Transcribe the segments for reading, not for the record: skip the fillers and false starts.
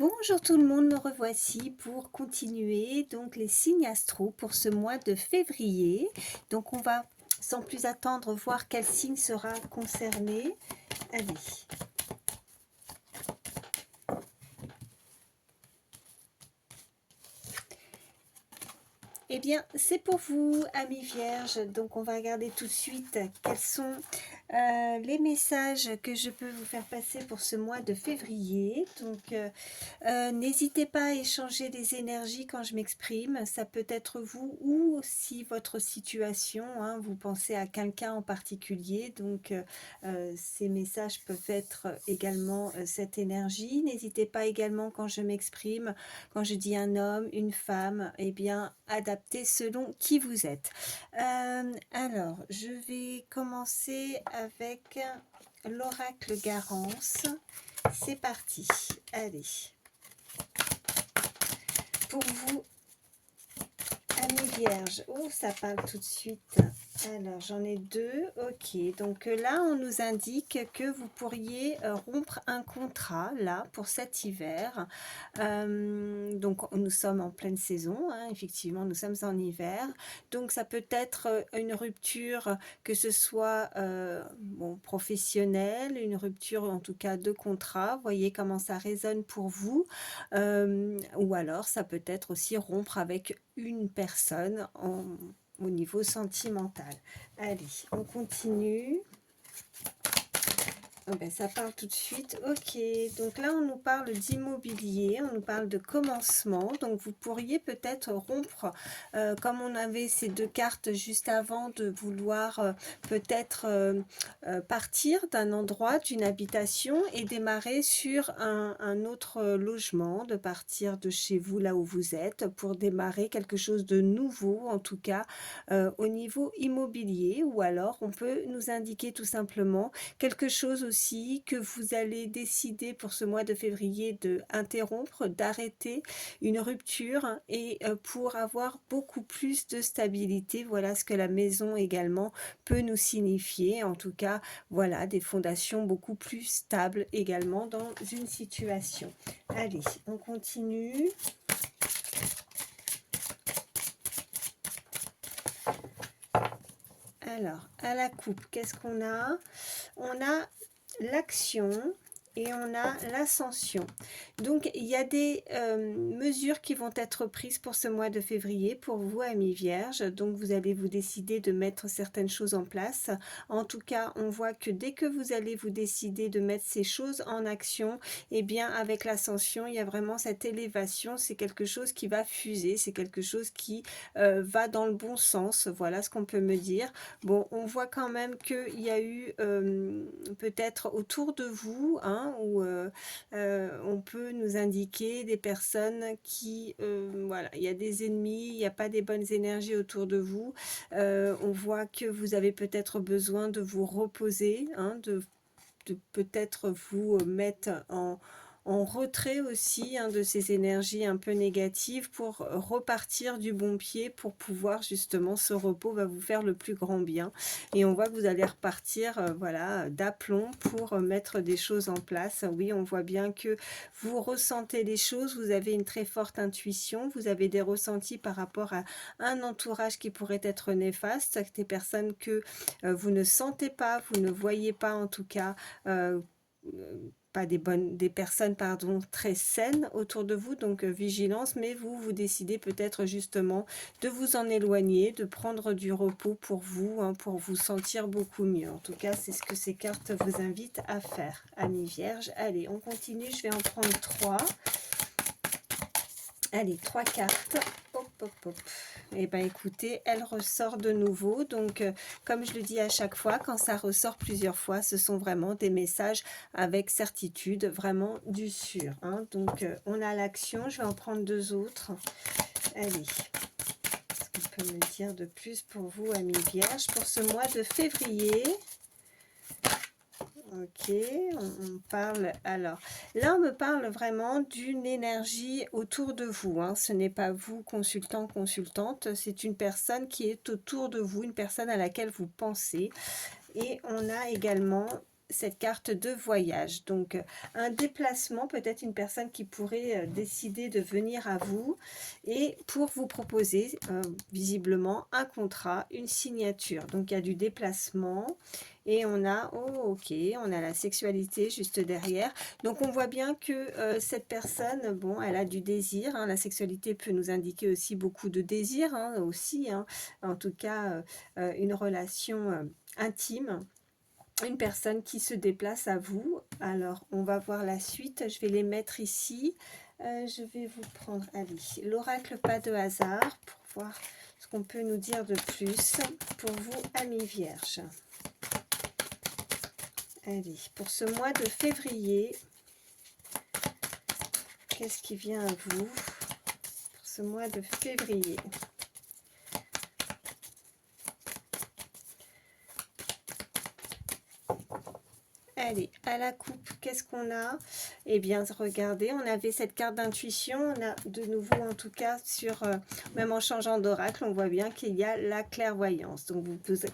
Bonjour tout le monde, me revoici pour continuer donc les signes astro pour ce mois de février. Donc on va sans plus attendre voir quel signe sera concerné. Allez. Eh bien, c'est pour vous, amis vierges. Donc, on va regarder tout de suite quels sont les messages que je peux vous faire passer pour ce mois de février. Donc, n'hésitez pas à échanger des énergies quand je m'exprime. Ça peut être vous ou aussi votre situation, hein. Vous pensez à quelqu'un en particulier. Donc, ces messages peuvent être également cette énergie. N'hésitez pas également quand je m'exprime, quand je dis un homme, une femme, eh bien, adaptez selon qui vous êtes. Alors, je vais commencer avec l'oracle Garance. C'est parti. Allez. Pour vous, amis vierges, oh, ça parle tout de suite. Alors, j'en ai deux. Ok, donc là, on nous indique que vous pourriez rompre un contrat, là, pour cet hiver. Donc, nous sommes en pleine saison, hein, effectivement, nous sommes en hiver. Donc, ça peut être une rupture, que ce soit bon, professionnelle, une rupture en tout cas de contrat. Voyez comment ça résonne pour vous. Ou alors, ça peut être aussi rompre avec une personne au niveau sentimental. Allez, on continue. Oh ben, ça parle tout de suite. Ok, donc là on nous parle d'immobilier, on nous parle de commencement. Donc vous pourriez peut-être rompre, comme on avait ces deux cartes juste avant, de vouloir peut-être partir d'un endroit, d'une habitation et démarrer sur un autre logement, de partir de chez vous là où vous êtes pour démarrer quelque chose de nouveau, en tout cas au niveau immobilier. Ou alors on peut nous indiquer tout simplement quelque chose aussi que vous allez décider pour ce mois de février de interrompre, d'arrêter, une rupture, et pour avoir beaucoup plus de stabilité. Voilà ce que la maison également peut nous signifier. En tout cas, voilà, des fondations beaucoup plus stables également dans une situation. Allez, on continue. Alors, à la coupe, qu'est-ce qu'on a? On a l'action et on a l'ascension. Donc, il y a des mesures qui vont être prises pour ce mois de février pour vous, amis vierges. Donc, vous allez vous décider de mettre certaines choses en place. En tout cas, on voit que dès que vous allez vous décider de mettre ces choses en action, eh bien, avec l'ascension, il y a vraiment cette élévation. C'est quelque chose qui va fuser, c'est quelque chose qui va dans le bon sens. Voilà ce qu'on peut me dire. Bon, on voit quand même qu'il y a eu peut-être autour de vous, hein, où on peut nous indiquer des personnes qui, voilà, il y a des ennemis, il n'y a pas des bonnes énergies autour de vous. On voit que vous avez peut-être besoin de vous reposer, hein, de peut-être vous mettre en retrait aussi, hein, de ces énergies un peu négatives pour repartir du bon pied, pour pouvoir justement, ce repos va vous faire le plus grand bien. Et on voit que vous allez repartir voilà, d'aplomb pour mettre des choses en place. Oui, on voit bien que vous ressentez les choses, vous avez une très forte intuition, vous avez des ressentis par rapport à un entourage qui pourrait être néfaste, des personnes que vous ne sentez pas, vous ne voyez pas en tout cas, pas des personnes pardon, très saines autour de vous, donc vigilance, mais vous décidez peut-être justement de vous en éloigner, de prendre du repos pour vous, hein, pour vous sentir beaucoup mieux. En tout cas, c'est ce que ces cartes vous invitent à faire, amis vierges. Allez, on continue, je vais en prendre 3. Allez, 3 cartes. Hop, hop, hop. Et bien écoutez, elle ressort de nouveau. Donc, comme je le dis à chaque fois, quand ça ressort plusieurs fois, ce sont vraiment des messages avec certitude, vraiment du sûr, hein. Donc, on a l'action. Je vais en prendre 2 autres. Allez. Qu'est-ce qu'on peut me dire de plus pour vous, amis vierges, pour ce mois de février? Ok, on parle, alors, là on me parle vraiment d'une énergie autour de vous, hein. Ce n'est pas vous, consultant, consultante, c'est une personne qui est autour de vous, une personne à laquelle vous pensez. Et on a également cette carte de voyage. Donc, un déplacement, peut-être une personne qui pourrait décider de venir à vous et pour vous proposer visiblement un contrat, une signature. Donc, il y a du déplacement et on a, oh ok, on a la sexualité juste derrière. Donc, on voit bien que cette personne, bon, elle a du désir. Hein. La sexualité peut nous indiquer aussi beaucoup de désir, hein, aussi. Hein. En tout cas, une relation intime. Une personne qui se déplace à vous. Alors, on va voir la suite. Je vais les mettre ici. Je vais vous prendre, allez, l'oracle pas de hasard pour voir ce qu'on peut nous dire de plus pour vous, amis vierges. Allez, pour ce mois de février, qu'est-ce qui vient à vous pour ce mois de février? Allez, à la coupe, qu'est-ce qu'on a? Eh bien, regardez, on avait cette carte d'intuition. On a de nouveau, en tout cas, sur même en changeant d'oracle, on voit bien qu'il y a la clairvoyance. Donc,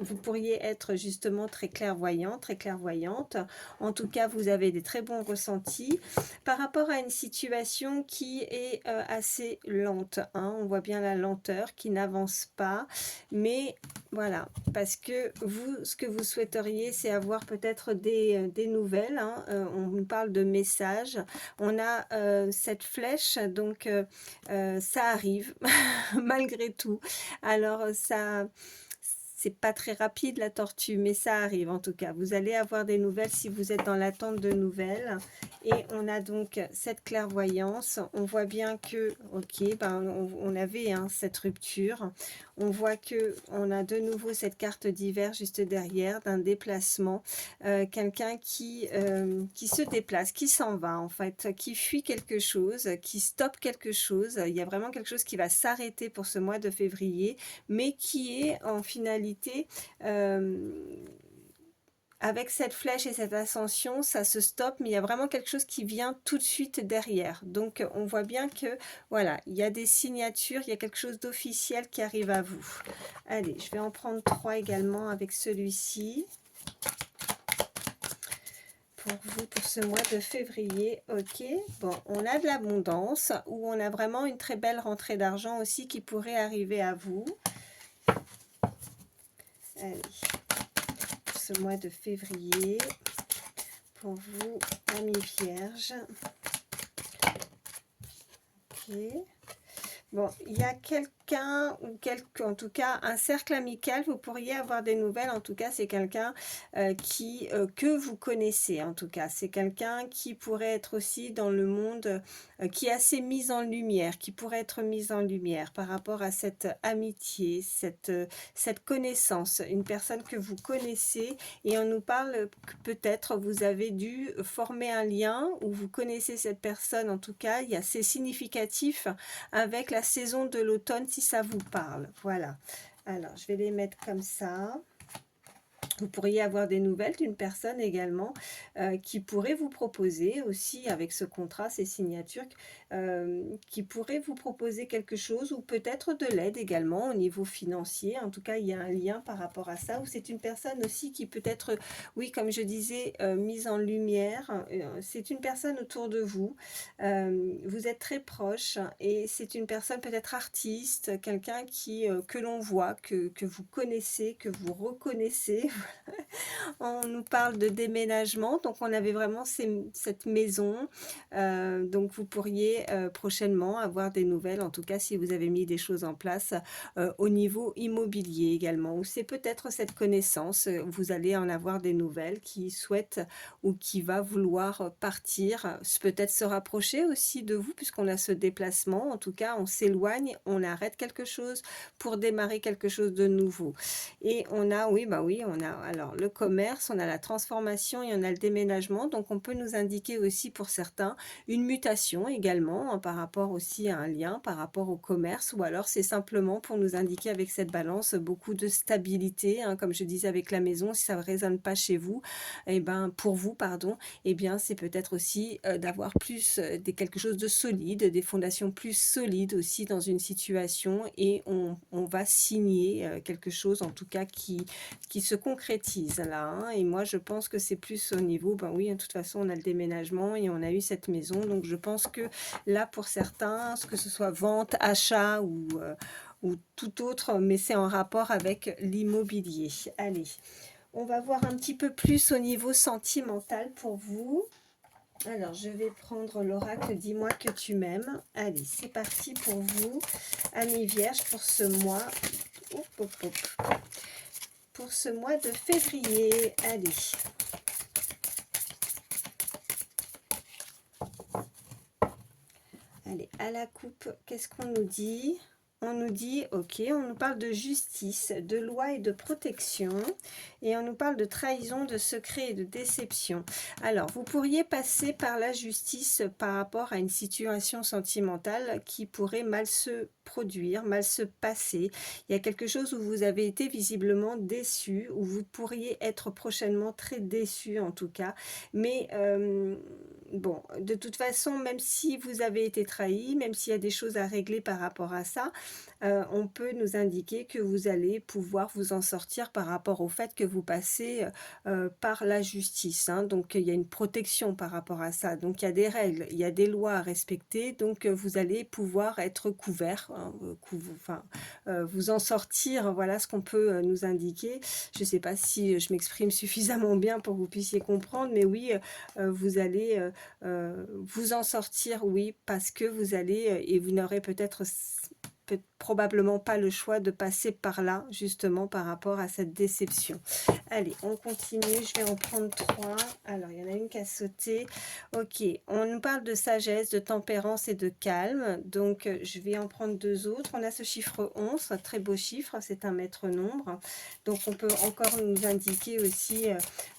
vous pourriez être justement très clairvoyant, très clairvoyante. En tout cas, vous avez des très bons ressentis par rapport à une situation qui est assez lente. Hein. On voit bien la lenteur qui n'avance pas. Mais voilà, parce que vous, ce que vous souhaiteriez, c'est avoir peut-être des nouvelles. Hein. On nous parle de messages. On a cette flèche, donc ça arrive malgré tout. Alors ça, c'est pas très rapide la tortue, mais ça arrive en tout cas. Vous allez avoir des nouvelles si vous êtes dans l'attente de nouvelles. Et on a donc cette clairvoyance. On voit bien que, ok, ben on avait hein, cette rupture. On voit que on a de nouveau cette carte d'hiver juste derrière d'un déplacement. Quelqu'un qui se déplace, qui s'en va en fait, qui fuit quelque chose, qui stoppe quelque chose. Il y a vraiment quelque chose qui va s'arrêter pour ce mois de février, mais qui est en finalité avec cette flèche et cette ascension, ça se stoppe, mais il y a vraiment quelque chose qui vient tout de suite derrière. Donc, on voit bien que, voilà, il y a des signatures, il y a quelque chose d'officiel qui arrive à vous. Allez, je vais en prendre 3 également avec celui-ci. Pour vous, pour ce mois de février, ok. Bon, on a de l'abondance, ou on a vraiment une très belle rentrée d'argent aussi qui pourrait arriver à vous. Allez. Ce mois de février pour vous, amis vierges. Ok. Bon, il y a quelqu'un ou en tout cas un cercle amical, vous pourriez avoir des nouvelles. En tout cas, c'est quelqu'un que vous connaissez. En tout cas, c'est quelqu'un qui pourrait être aussi dans le monde, qui est assez mis en lumière, qui pourrait être mis en lumière par rapport à cette amitié, cette connaissance, une personne que vous connaissez. Et on nous parle que peut-être vous avez dû former un lien ou vous connaissez cette personne. En tout cas, il y a c'est significatif avec la saison de l'automne si ça vous parle. Voilà. Alors, je vais les mettre comme ça. Vous pourriez avoir des nouvelles d'une personne également qui pourrait vous proposer aussi avec ce contrat, ces signatures, qui pourrait vous proposer quelque chose ou peut-être de l'aide également au niveau financier. En tout cas, il y a un lien par rapport à ça. Ou c'est une personne aussi qui peut être, oui, comme je disais, mise en lumière. C'est une personne autour de vous. Vous êtes très proche et c'est une personne peut-être artiste, quelqu'un que l'on voit, que vous connaissez, que vous reconnaissez. On nous parle de déménagement, donc on avait vraiment cette maison, donc vous pourriez prochainement avoir des nouvelles, en tout cas si vous avez mis des choses en place au niveau immobilier également, ou c'est peut-être cette connaissance, vous allez en avoir des nouvelles qui souhaitent ou qui va vouloir partir, peut-être se rapprocher aussi de vous puisqu'on a ce déplacement, en tout cas on s'éloigne, on arrête quelque chose pour démarrer quelque chose de nouveau. Et on a, oui, bah oui, on a alors le commerce, on a la transformation et on a le déménagement. Donc, on peut nous indiquer aussi pour certains une mutation également hein, par rapport aussi à un lien, par rapport au commerce. Ou alors, c'est simplement pour nous indiquer avec cette balance beaucoup de stabilité. Hein, comme je disais avec la maison, si ça ne résonne pas chez vous, et ben, pour vous, pardon, eh bien, c'est peut-être aussi d'avoir plus quelque chose de solide, des fondations plus solides aussi dans une situation et on va signer quelque chose en tout cas qui se concrétise concrétise là, hein, et moi je pense que c'est plus au niveau, ben oui, de toute façon on a le déménagement et on a eu cette maison, donc je pense que là pour certains, que ce soit vente, achat ou tout autre, mais c'est en rapport avec l'immobilier. Allez, on va voir un petit peu plus au niveau sentimental pour vous. Alors, je vais prendre l'oracle Dis-moi que tu m'aimes. Allez, c'est parti pour vous, amis vierges, pour ce mois. Hop, hop, hop. Pour ce mois de février. Allez. Allez, à la coupe, qu'est-ce qu'on nous dit? On nous dit, ok, on nous parle de justice, de loi et de protection, et on nous parle de trahison, de secret et de déception. Alors, vous pourriez passer par la justice par rapport à une situation sentimentale qui pourrait mal se produire, mal se passer. Il y a quelque chose où vous avez été visiblement déçu, où vous pourriez être prochainement très déçu en tout cas, mais bon, de toute façon, même si vous avez été trahi, même s'il y a des choses à régler par rapport à ça, on peut nous indiquer que vous allez pouvoir vous en sortir par rapport au fait que vous passez par la justice, hein. Donc il y a une protection par rapport à ça, donc il y a des règles, il y a des lois à respecter, donc vous allez pouvoir être couvert, hein, vous en sortir, voilà ce qu'on peut nous indiquer. Je ne sais pas si je m'exprime suffisamment bien pour que vous puissiez comprendre, mais oui, vous allez vous en sortir, oui, parce que vous allez, et vous n'aurez peut-être probablement pas le choix de passer par là, justement, par rapport à cette déception. Allez, on continue, je vais en prendre 3. Alors, il y en a une qui a sauté. Ok, on nous parle de sagesse, de tempérance et de calme. Donc, je vais en prendre 2 autres. On a ce chiffre 11, un très beau chiffre, c'est un maître nombre. Donc, on peut encore nous indiquer aussi,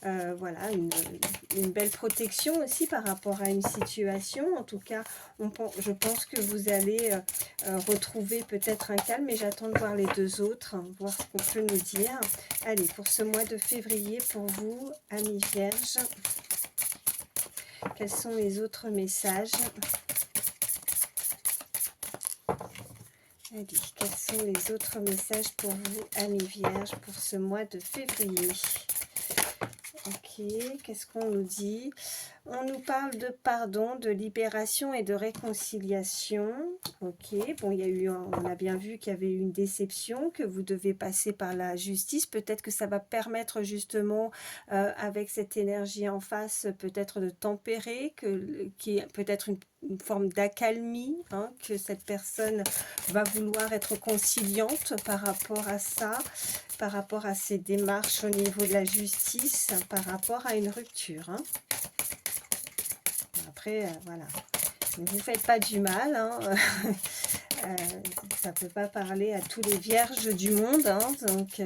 voilà, une belle protection aussi par rapport à une situation. En tout cas, je pense que vous allez retrouver peut-être un calme, mais j'attends de voir les 2 autres, hein, voir ce qu'on peut nous dire. Allez, pour ce mois de février, pour vous, amis vierges, quels sont les autres messages? Allez, quels sont les autres messages pour vous, amis vierges, pour ce mois de février? Ok, qu'est-ce qu'on nous dit? On nous parle de pardon, de libération et de réconciliation. Ok, bon, on a bien vu qu'il y avait eu une déception, que vous devez passer par la justice. Peut-être que ça va permettre justement, avec cette énergie en face, peut-être de tempérer, qu'il y ait peut-être une forme d'accalmie, hein, que cette personne va vouloir être conciliante par rapport à ça, par rapport à ses démarches au niveau de la justice, par rapport à une rupture, hein. Après, voilà, ne vous faites pas du mal, hein. Ça ne peut pas parler à tous les vierges du monde, hein. Donc,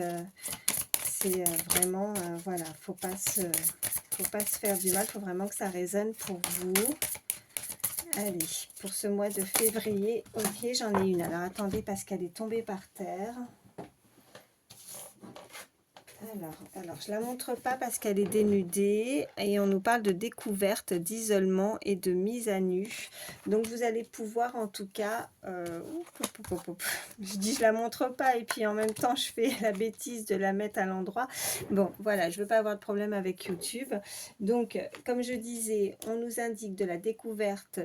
c'est vraiment, voilà, faut pas se faire du mal, il faut vraiment que ça résonne pour vous. Allez, pour ce mois de février, ok, j'en ai une. Alors, attendez, parce qu'elle est tombée par terre. Alors, je la montre pas parce qu'elle est dénudée et on nous parle de découverte, d'isolement et de mise à nu. Donc vous allez pouvoir en tout cas, je dis je la montre pas et puis en même temps je fais la bêtise de la mettre à l'endroit. Bon, voilà, je veux pas avoir de problème avec YouTube. Donc comme je disais, on nous indique de la découverte,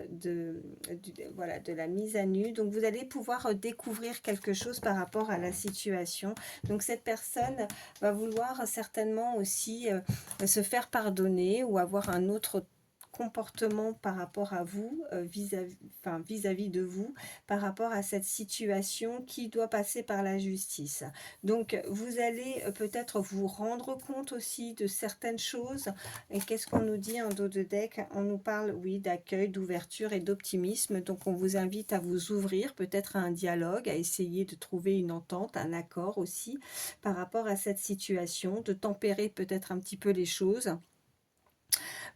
voilà, de la mise à nu. Donc vous allez pouvoir découvrir quelque chose par rapport à la situation. Donc cette personne va vouloir certainement aussi se faire pardonner ou avoir un autre comportement par rapport à vous, vis-à-vis de vous, par rapport à cette situation qui doit passer par la justice. Donc, vous allez peut-être vous rendre compte aussi de certaines choses. Et qu'est-ce qu'on nous dit en dos de deck? On nous parle, oui, d'accueil, d'ouverture et d'optimisme. Donc, on vous invite à vous ouvrir peut-être à un dialogue, à essayer de trouver une entente, un accord aussi par rapport à cette situation, de tempérer peut-être un petit peu les choses.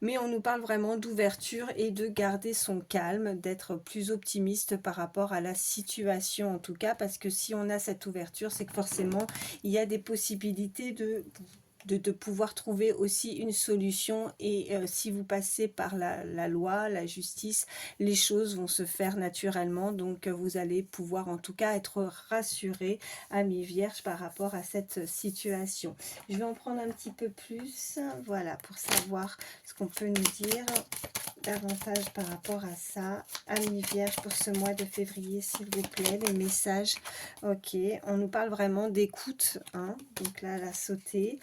Mais on nous parle vraiment d'ouverture et de garder son calme, d'être plus optimiste par rapport à la situation en tout cas, parce que si on a cette ouverture, c'est que forcément, il y a des possibilités de de pouvoir trouver aussi une solution et si vous passez par la loi, la justice, les choses vont se faire naturellement, donc vous allez pouvoir en tout cas être rassuré, amis vierges, par rapport à cette situation. Je vais en prendre un petit peu plus, voilà, pour savoir ce qu'on peut nous dire davantage par rapport à ça. Amis vierges, pour ce mois de février, s'il vous plaît, les messages. Ok, on nous parle vraiment d'écoute, hein, donc là, elle a sauté.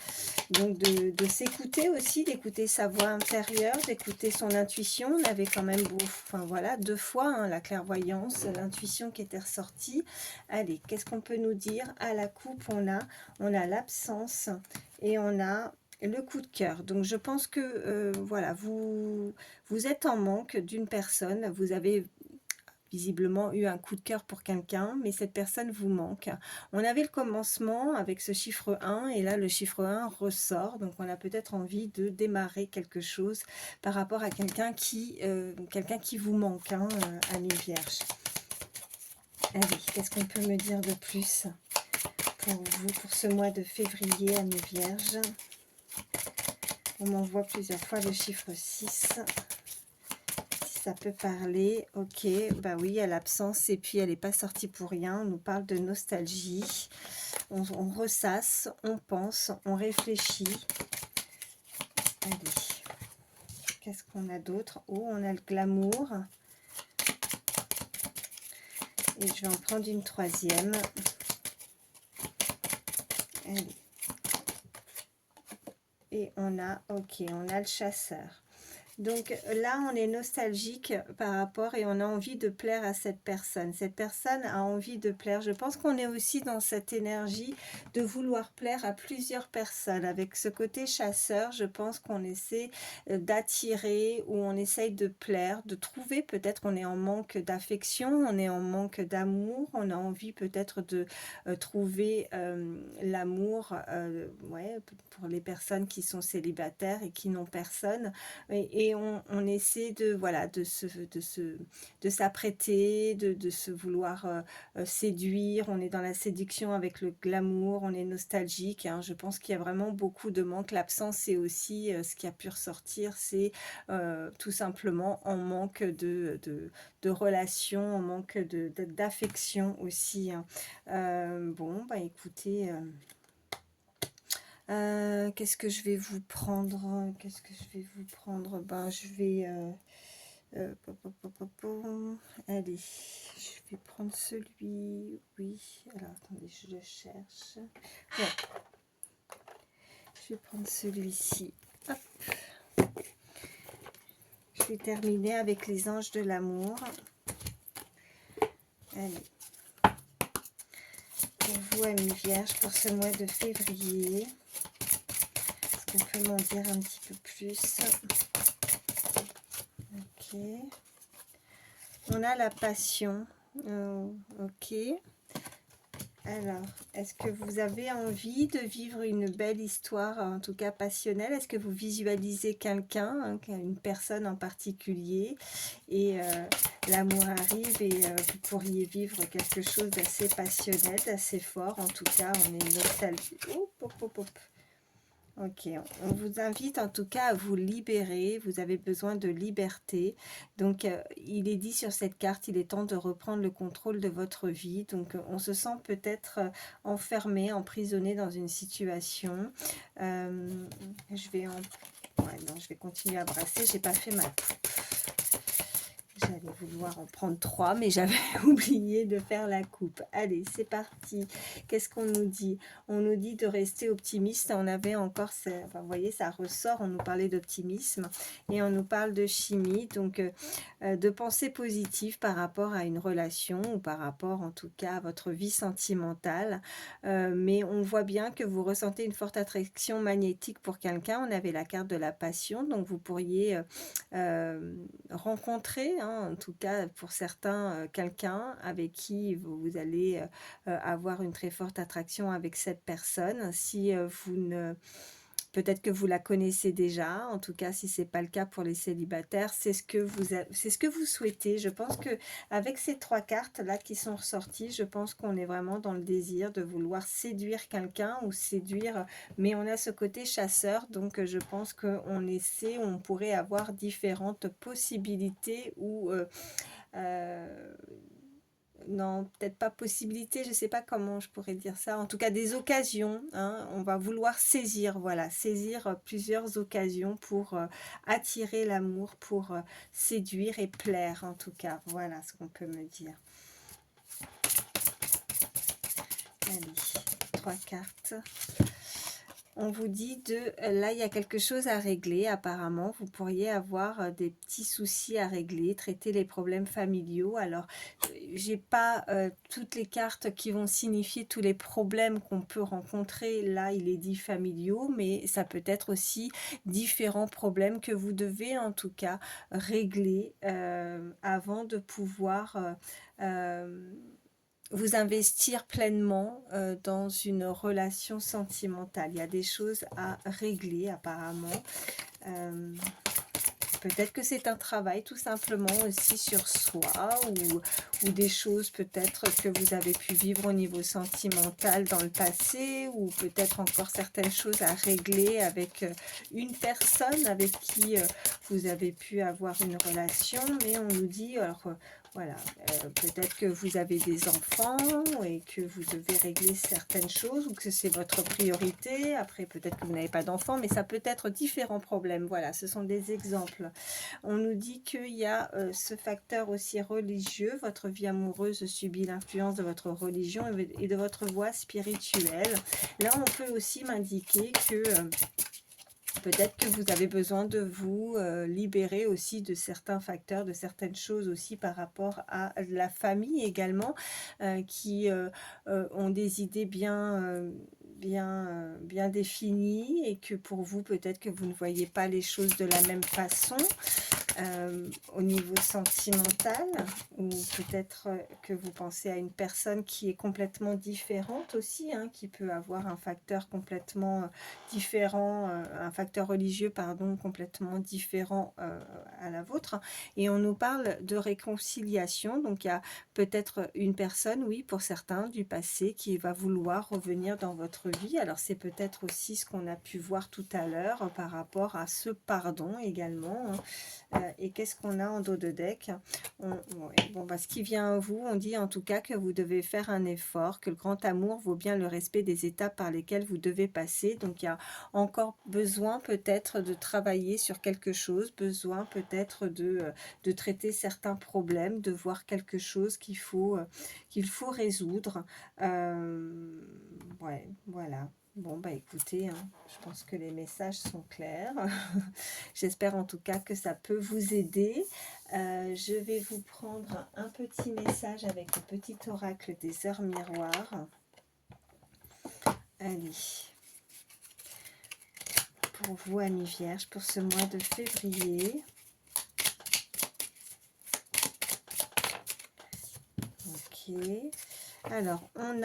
Donc de s'écouter aussi, d'écouter sa voix intérieure, d'écouter son intuition. On avait quand même, enfin voilà, 2 fois hein, la clairvoyance, l'intuition qui était ressortie. Allez, qu'est-ce qu'on peut nous dire? À la coupe, on a l'absence et on a le coup de cœur. Donc je pense que voilà, vous êtes en manque d'une personne, vous avez visiblement eu un coup de cœur pour quelqu'un, mais cette personne vous manque. On avait le commencement avec ce chiffre 1, et là le chiffre 1 ressort, donc on a peut-être envie de démarrer quelque chose par rapport à quelqu'un qui vous manque, hein, amis vierges. Allez, qu'est-ce qu'on peut me dire de plus pour vous, pour ce mois de février, amis vierges? On m'envoie plusieurs fois le chiffre 6. Ça peut parler, ok, bah oui, il y a l'absence et puis elle n'est pas sortie pour rien. On nous parle de nostalgie, on ressasse, on pense, on réfléchit. Allez, qu'est-ce qu'on a d'autre? Oh, on a le glamour. Et je vais en prendre une troisième. Allez. Et on a, ok, on a le chasseur. Donc là, on est nostalgique par rapport et on a envie de plaire à cette personne. Cette personne a envie de plaire. Je pense qu'on est aussi dans cette énergie de vouloir plaire à plusieurs personnes. Avec ce côté chasseur, je pense qu'on essaie d'attirer ou on essaye de plaire, de trouver. Peut-être on est en manque d'affection, on est en manque d'amour. On a envie peut-être de trouver l'amour ouais, pour les personnes qui sont célibataires et qui n'ont personne. Et on essaie de voilà de s'apprêter, de se vouloir séduire. On est dans la séduction avec le glamour, on est nostalgique, hein. Je pense qu'il y a vraiment beaucoup de manque. L'absence, c'est aussi ce qui a pu ressortir, c'est tout simplement en manque de relations, en manque d'affection aussi, hein. Bon, bah écoutez, qu'est-ce que je vais vous prendre? Qu'est-ce que je vais vous prendre? Ben, je vais... allez, je vais prendre celui... Oui, alors attendez, je le cherche. Ouais, je vais prendre celui-ci. Je vais terminer avec les anges de l'amour. Allez. Pour vous, amis vierges, pour ce mois de février. Est-ce qu'on peut m'en dire un petit peu plus? Ok. On a la passion. Ok. Alors, est-ce que vous avez envie de vivre une belle histoire, en tout cas passionnelle? Est-ce que vous visualisez quelqu'un, hein, une personne en particulier, et l'amour arrive et vous pourriez vivre quelque chose d'assez passionnel, d'assez fort? En tout cas, on est nostalgique. Hop, hop, hop, hop. Ok, on vous invite en tout cas à vous libérer, vous avez besoin de liberté. Donc il est dit sur cette carte, il est temps de reprendre le contrôle de votre vie. Donc on se sent peut-être enfermé, emprisonné dans une situation. Je vais ouais, non, je vais continuer à brasser, j'ai pas fait ma coupe. J'allais vouloir en prendre 3, mais j'avais oublié de faire la coupe. Allez, c'est parti. Qu'est-ce qu'on nous dit? On nous dit de rester optimiste. On avait encore, enfin, vous voyez, ça ressort. On nous parlait d'optimisme et on nous parle de chimie. Donc, de pensée positive par rapport à une relation ou par rapport, en tout cas, à votre vie sentimentale. Mais on voit bien que vous ressentez une forte attraction magnétique pour quelqu'un. On avait la carte de la passion. Donc, vous pourriez rencontrer, hein, en tout cas pour certains, quelqu'un avec qui vous allez avoir une très forte attraction avec cette personne. Si vous ne peut-être que vous la connaissez déjà. En tout cas, si c'est pas le cas pour les célibataires, c'est ce que c'est ce que vous souhaitez. Je pense que avec ces 3 cartes là qui sont ressorties, je pense qu'on est vraiment dans le désir de vouloir séduire quelqu'un ou séduire, mais on a ce côté chasseur, donc je pense qu'on essaie, on pourrait avoir différentes possibilités ou non, peut-être pas possibilité, je sais pas comment je pourrais dire ça. En tout cas, des occasions, hein, on va vouloir saisir, voilà, saisir plusieurs occasions pour attirer l'amour, pour séduire et plaire, en tout cas. Voilà ce qu'on peut me dire. Allez, 3 cartes. On vous dit là, il y a quelque chose à régler apparemment. Vous pourriez avoir des petits soucis à régler, traiter les problèmes familiaux. Alors, j'ai pas toutes les cartes qui vont signifier tous les problèmes qu'on peut rencontrer. Là, il est dit familiaux, mais ça peut être aussi différents problèmes que vous devez en tout cas régler avant de pouvoir vous investir pleinement dans une relation sentimentale. Il y a des choses à régler apparemment. Peut-être que c'est un travail tout simplement aussi sur soi ou des choses peut-être que vous avez pu vivre au niveau sentimental dans le passé ou peut-être encore certaines choses à régler avec une personne avec qui vous avez pu avoir une relation. Mais on nous dit, alors voilà, peut-être que vous avez des enfants et que vous devez régler certaines choses ou que c'est votre priorité. Après, peut-être que vous n'avez pas d'enfants, mais ça peut être différents problèmes. Voilà, ce sont des exemples. On nous dit qu'il y a ce facteur aussi religieux. Votre vie amoureuse subit l'influence de votre religion et de votre voie spirituelle. Là, on peut aussi m'indiquer que peut-être que vous avez besoin de vous libérer aussi de certains facteurs, de certaines choses aussi par rapport à la famille également, qui ont des idées bien définies et que pour vous, peut-être que vous ne voyez pas les choses de la même façon. Au niveau sentimental, ou peut-être que vous pensez à une personne qui est complètement différente aussi, hein, qui peut avoir un facteur complètement différent, un facteur religieux, pardon, complètement différent à la vôtre. Et on nous parle de réconciliation, donc il y a peut-être une personne, oui, pour certains, du passé qui va vouloir revenir dans votre vie. Alors c'est peut-être aussi ce qu'on a pu voir tout à l'heure par rapport à ce pardon également, hein. Et qu'est-ce qu'on a en dos de deck? Bon, bah, ce qui vient à vous, on dit en tout cas que vous devez faire un effort, que le grand amour vaut bien le respect des étapes par lesquelles vous devez passer. Donc il y a encore besoin peut-être de travailler sur quelque chose, besoin peut-être de traiter certains problèmes, de voir quelque chose qu'il faut résoudre. Ouais, voilà. Bon, bah écoutez, hein, je pense que les messages sont clairs. J'espère en tout cas que ça peut vous aider. Je vais vous prendre un petit message avec le petit oracle des heures miroirs. Allez. Pour vous, amis vierges, pour ce mois de février. Ok. Alors, on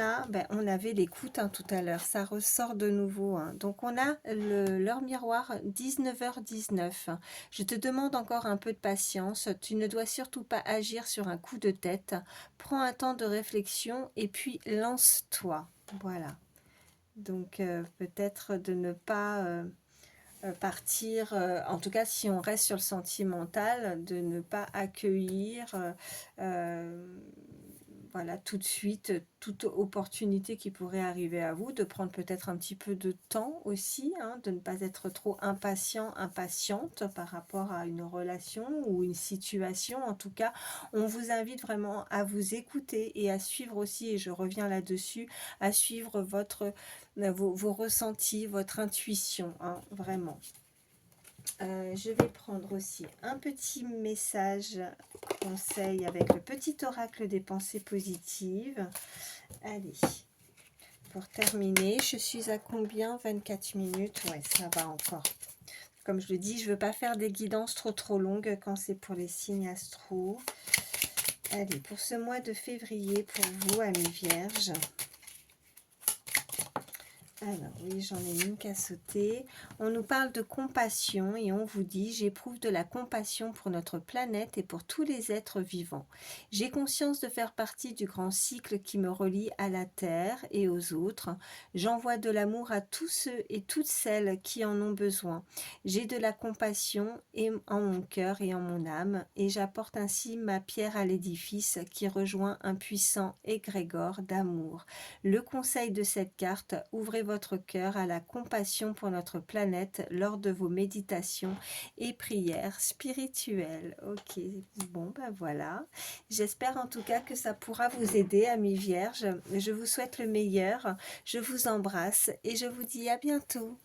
avait l'écoute tout à l'heure, ça ressort de nouveau, hein. Donc, on a l'heure miroir 19h19. Je te demande encore un peu de patience. Tu ne dois surtout pas agir sur un coup de tête. Prends un temps de réflexion et puis lance-toi. Voilà. Donc, peut-être de ne pas partir, en tout cas si on reste sur le sentimental, de ne pas accueillir voilà, tout de suite toute opportunité qui pourrait arriver à vous, de prendre peut-être un petit peu de temps aussi, hein, de ne pas être trop impatient, impatiente par rapport à une relation ou une situation. En tout cas, on vous invite vraiment à vous écouter et à suivre aussi, et je reviens là-dessus, à suivre vos ressentis, votre intuition, hein, vraiment. Je vais prendre aussi un petit message conseil avec le petit oracle des pensées positives. Allez, pour terminer, je suis à combien? 24 minutes. Ouais, ça va encore. Comme je le dis, je ne veux pas faire des guidances trop longues quand c'est pour les signes astro. Allez, pour ce mois de février, pour vous, amis vierges. Alors, oui, j'en ai une qui a sauté. On nous parle de compassion et on vous dit: j'éprouve de la compassion pour notre planète et pour tous les êtres vivants. J'ai conscience de faire partie du grand cycle qui me relie à la Terre et aux autres. J'envoie de l'amour à tous ceux et toutes celles qui en ont besoin. J'ai de la compassion en mon cœur et en mon âme, et j'apporte ainsi ma pierre à l'édifice qui rejoint un puissant égrégore d'amour. Le conseil de cette carte: ouvrez votre cœur à la compassion pour notre planète lors de vos méditations et prières spirituelles. Ok, bon ben voilà. J'espère en tout cas que ça pourra vous aider, amis vierges. Je vous souhaite le meilleur, je vous embrasse et je vous dis à bientôt.